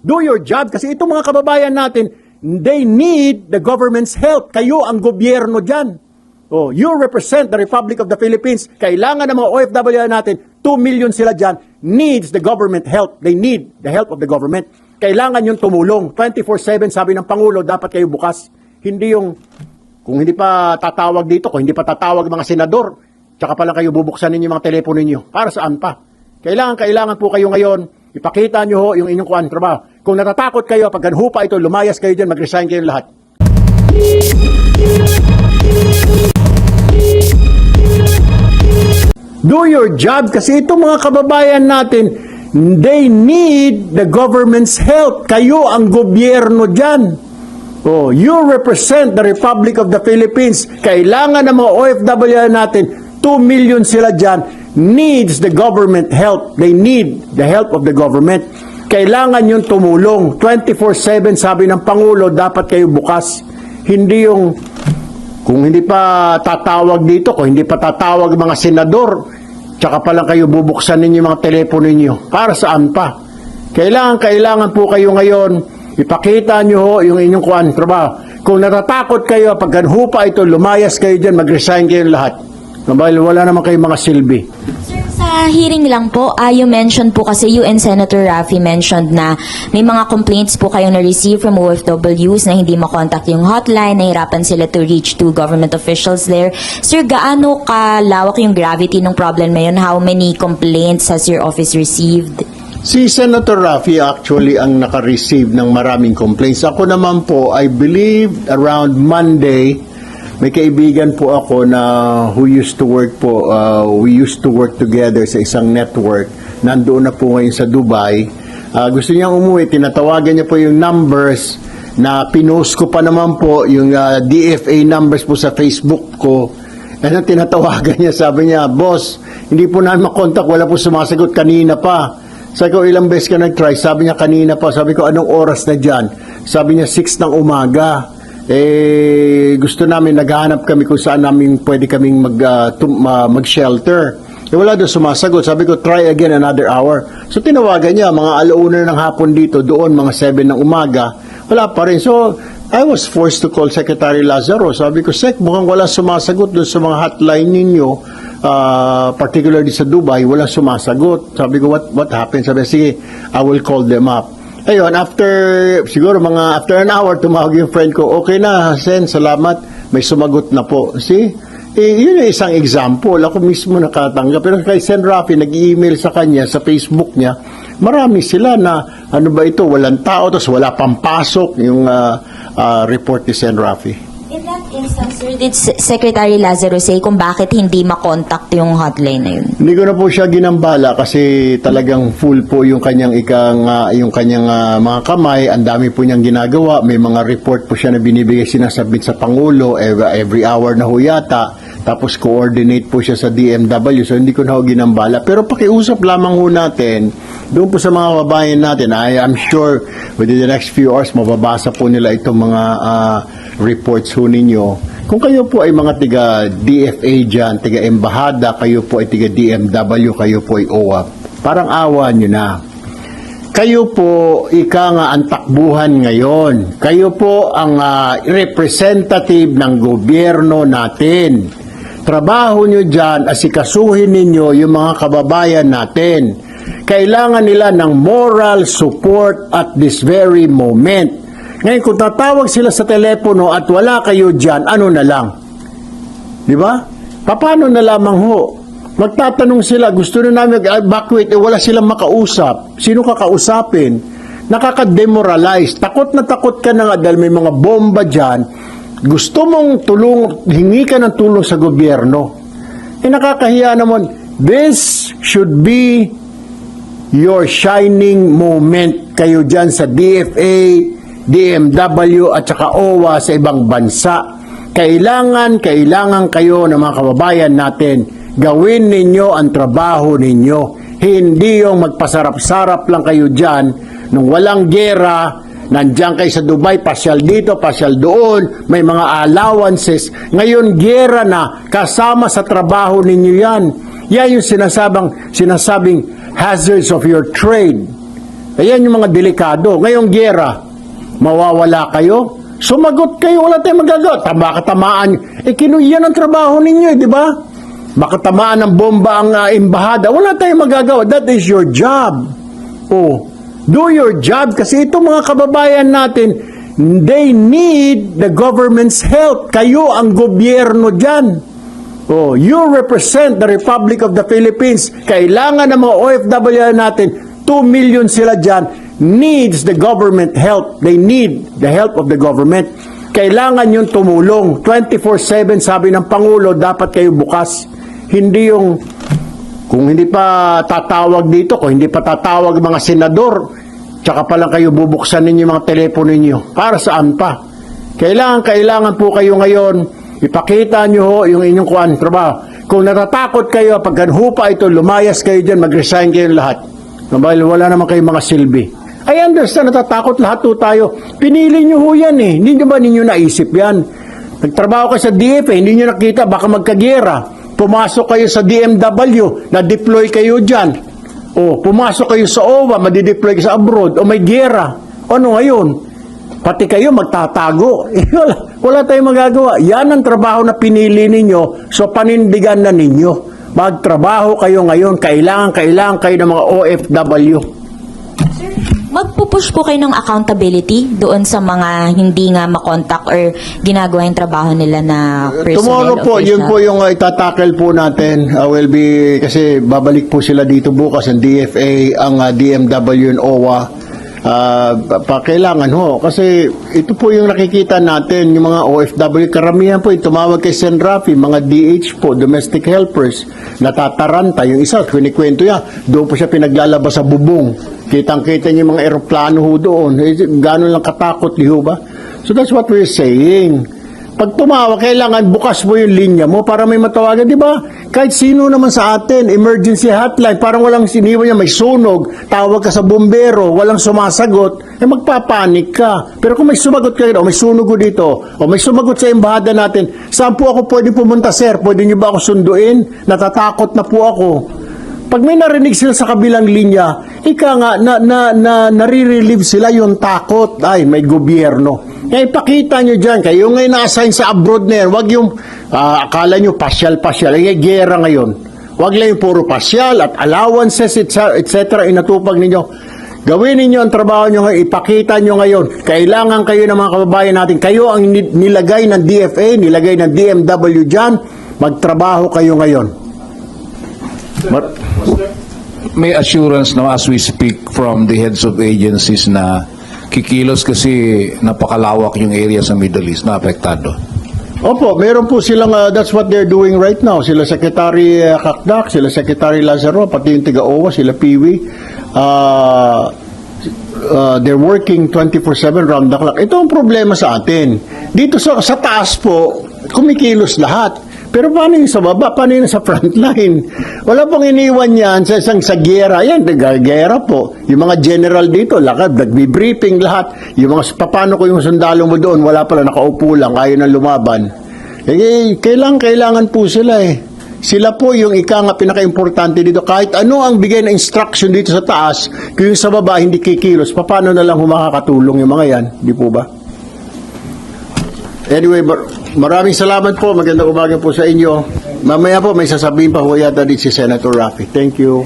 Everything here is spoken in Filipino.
Do your job. Kasi itong mga kababayan natin, they need the government's help. Kayo ang gobyerno dyan. Oh, you represent the Republic of the Philippines. Kailangan ng mga OFW natin, 2 million sila dyan, needs the government help. They need the help of the government. Kailangan yung tumulong. 24/7, sabi ng Pangulo, dapat kayo bukas. Hindi yung, kung hindi pa tatawag dito, kung hindi pa tatawag mga senador, tsaka pala kayo bubuksan ninyo mga telepono ninyo. Para saan pa? Kailangan po kayo ngayon, ipakita nyo ho yung inyong trabaho. Kung natatakot kayo, pag ganhupa ito, lumayas kayo dyan, mag-resign kayo lahat. Do your job kasi itong mga kababayan natin, they need the government's help. Kayo ang gobyerno dyan. Oh, you represent the Republic of the Philippines. Kailangan ng mga OFW natin, 2 million sila dyan, needs the government help. They need the help of the government. Kailangan yung tumulong. 24/7, sabi ng Pangulo, dapat kayo bukas. Hindi yung, kung hindi pa tatawag dito, kung hindi pa tatawag mga senador, tsaka pa lang kayo bubuksan ninyo mga telepono ninyo. Para saan pa? Kailangan po kayo ngayon, ipakita nyo ho yung inyong trabaho. Kung natatakot kayo, pag ganhupa ito, lumayas kayo dyan, mag-resign kayo lahat. Wala naman kayong mga silbi. Sir, sa hearing lang po, you mentioned po kasi UN Senator Raffy mentioned na may mga complaints po kayong na-receive from OFWs na hindi makontakt yung hotline, nahirapan sila to reach to government officials there. Sir, gaano kalawak yung gravity ng problem na yun? How many complaints has your office received? Si Senator Raffy actually ang naka-receive ng maraming complaints. Ako naman po, I believe around Monday, may kaibigan po ako na who used to work po, we used to work together sa isang network. Nandoon na po ngayon sa Dubai. Gusto niyang umuwi, tinatawagan niya po yung numbers na pinost ko pa naman po, yung DFA numbers po sa Facebook ko. Ano tinatawagan niya, sabi niya, boss, hindi po namin makontak, wala po sumasagot kanina pa. Sabi ko, ilang beses ka nag-try? Sabi niya, kanina pa. Sabi ko, anong oras na dyan? Sabi niya, 6 ng umaga. Gusto namin, naghahanap kami kung saan namin pwede kaming mag-shelter. Wala doon sumasagot. Sabi ko, try again another hour. So, tinawagan niya, mga alauna ng hapon dito, doon, mga 7 ng umaga. Wala pa rin. So, I was forced to call Secretary Lazaro. Sabi ko, Sec, mukhang wala sumasagot doon sa mga hotline ninyo, particularly sa Dubai, wala sumasagot. Sabi ko, what happened? Sabi, sige, I will call them up. Ayun, siguro after an hour, tumawag yung friend ko, okay na, Sen, salamat, may sumagot na po. See? Yun yung isang example. Ako mismo nakatanggap. Pero kay Sen Raffy, nag-email sa kanya, sa Facebook niya, marami sila na, ano ba ito, walang tao, tapos wala pampasok yung report ni Sen Raffy. In that instance, sir, did Secretary Lazaro say kung bakit hindi makontakt yung hotline na yun? Hindi ko na po siya ginambala kasi talagang full po yung kanyang mga kamay. Ang dami po niyang ginagawa. May mga report po siya na binibigay, sinasabit sa Pangulo every hour na ho yata. Tapos coordinate po siya sa DMW. So hindi ko na ho ginambala. Pero pakiusap lamang ho natin doon po sa mga kababayan natin. I am sure within the next few hours mababasa po nila itong mga reports ho ninyo. Kung kayo po ay mga tiga DFA dyan, tiga Embahada, kayo po ay tiga DMW, kayo po ay OWAP, parang awa nyo na. Kayo po, nga ang takbuhan ngayon. Kayo po ang representative ng gobyerno natin. Trabaho nyo dyan, asikasuhin ninyo yung mga kababayan natin. Kailangan nila ng moral support at this very moment. Ngayon, kung tatawag sila sa telepono at wala kayo dyan, ano na lang? Di ba? Paano na lamang ho? Magtatanong sila, gusto na namin evacuate, wala silang makausap. Sino kakausapin? Nakaka-demoralize. Takot na takot ka na nga dahil may mga bomba dyan. Gusto mong hingi ka ng tulong sa gobyerno. Nakakahiya naman. This should be your shining moment. Kayo dyan sa DFA, DMW at saka OWA sa ibang bansa. Kailangan kayo ng mga kababayan natin. Gawin ninyo ang trabaho ninyo. Hindi yung magpasarap-sarap lang kayo dyan nung walang gera, nandiyan kayo sa Dubai, pasyal dito, pasyal doon, may mga allowances. Ngayon, gera na, kasama sa trabaho ninyo yan. Yan yung sinasabing hazards of your trade. Ayan yung mga delikado. Ngayong giyera, mawawala kayo? Sumagot kayo, wala tayong magagawa. Baka tamaan. Yan ang trabaho ninyo, di ba? Baka tamaan ng bomba ang embahada. Wala tayong magagawa. That is your job. Oh, do your job. Kasi itong mga kababayan natin, they need the government's help. Kayo ang gobyerno dyan. Oh, you represent the Republic of the Philippines. Kailangan ng mga OFW natin, 2 million sila dyan, needs the government help. They need the help of the government. Kailangan yung tumulong. 24/7, sabi ng Pangulo, dapat kayo bukas. Hindi yung, kung hindi pa tatawag dito, kung hindi pa tatawag mga senador, tsaka pa lang kayo bubuksan ninyo yung mga telepono ninyo. Para saan pa? Kailangan po kayo ngayon, ipakita nyo ho yung inyong trabaho. Kung natatakot kayo, pag ganhupa ito, lumayas kayo dyan, mag-resign kayo lahat. Dahil wala naman kayong mga silbi. I understand, natatakot lahat po tayo. Pinili nyo ho yan eh. Hindi ba ninyo naisip yan? Nagtrabaho kayo sa DFA, hindi nyo nakita, baka magkagera. Pumasok kayo sa DMW, na-deploy kayo dyan. O, pumasok kayo sa OWA, madideploy kayo sa abroad. O may gera. Ano ngayon? Pati kayo magtatago. Wala tayong magagawa. Yan ang trabaho na pinili ninyo, so panindigan na ninyo. Magtrabaho kayo ngayon, kailangan kayo ng mga OFW. Magpupush po kayo ng accountability doon sa mga hindi nga makontak or ginagawa yung trabaho nila na personnel. Tomorrow po, official. yun po yung itatackle po natin. Will be, kasi babalik po sila dito bukas ang DFA, ang DMW and OWA. Kailangan ho. Kasi ito po yung nakikita natin, yung mga OFW, karamihan po yung tumawag kay Sen. Rafi, mga DH po, domestic helpers, natataranta. Yung isa, kwento niya, doon po siya pinaglalabas sa bubong. Kitang-kita niyo yung mga eroplano ho doon. Gano'n lang katakot, di ho ba? So that's what we're saying. Pag tumawag, kailangan bukas mo yung linya mo para may matawagan, di ba? Kahit sino naman sa atin, emergency hotline, parang walang siniwan niya, may sunog, tawag ka sa bumbero, walang sumasagot, magpapanik ka. Pero kung may sumagot ka, o may sunog ko dito, o may sumagot sa embahada natin, saan po ako pwede pumunta, sir? Pwede niyo ba ako sunduin? Natatakot na po ako. Pag may narinig sila sa kabilang linya, ika nga, nare-relieve sila yung takot. Ay, may gobyerno. Kaya ipakita nyo dyan, kayo ngayon na-assign sa abroad na yan, wag yung, akala nyo pasyal-pasyal, ay gera ngayon. Wag lang yung puro pasyal at allowances, etc. inatupag ninyo. Gawin ninyo ang trabaho nyo ngayon, ipakita nyo ngayon. Kailangan kayo ng mga kababayan natin, kayo ang nilagay ng DFA, nilagay ng DMW dyan, magtrabaho kayo ngayon. May assurance na as we speak from the heads of agencies na kikilos kasi napakalawak yung area sa Middle East na apektado. Opo, meron po silang, that's what they're doing right now. Sila Secretary Kakdak, sila Secretary Lazaro, pati yung Tiga-OWA, sila Piwi. They're working 24/7 round the clock. Ito ang problema sa atin. Dito sa taas po, kumikilos lahat. Pero paano yung sa baba? Paano yung sa frontline? Wala pong iniwan yan sa isang sa gera. Yan, gera po. Yung mga general dito, lakad, nagbi-briefing lahat. Yung mga, paano ko yung sundalo mo doon, wala pala, nakaupo lang, ayaw na lumaban. Kailangan po sila eh. Sila po yung nga pinaka-importante dito. Kahit ano ang bigay na instruction dito sa taas, kung yung sa baba hindi kikilos, paano na lang humakakatulong yung mga yan? Di po ba? Anyway, maraming salamat po. Magandang umaga po sa inyo. Mamaya po may sasabihin pa ho yata din si Senator Rafi. Thank you.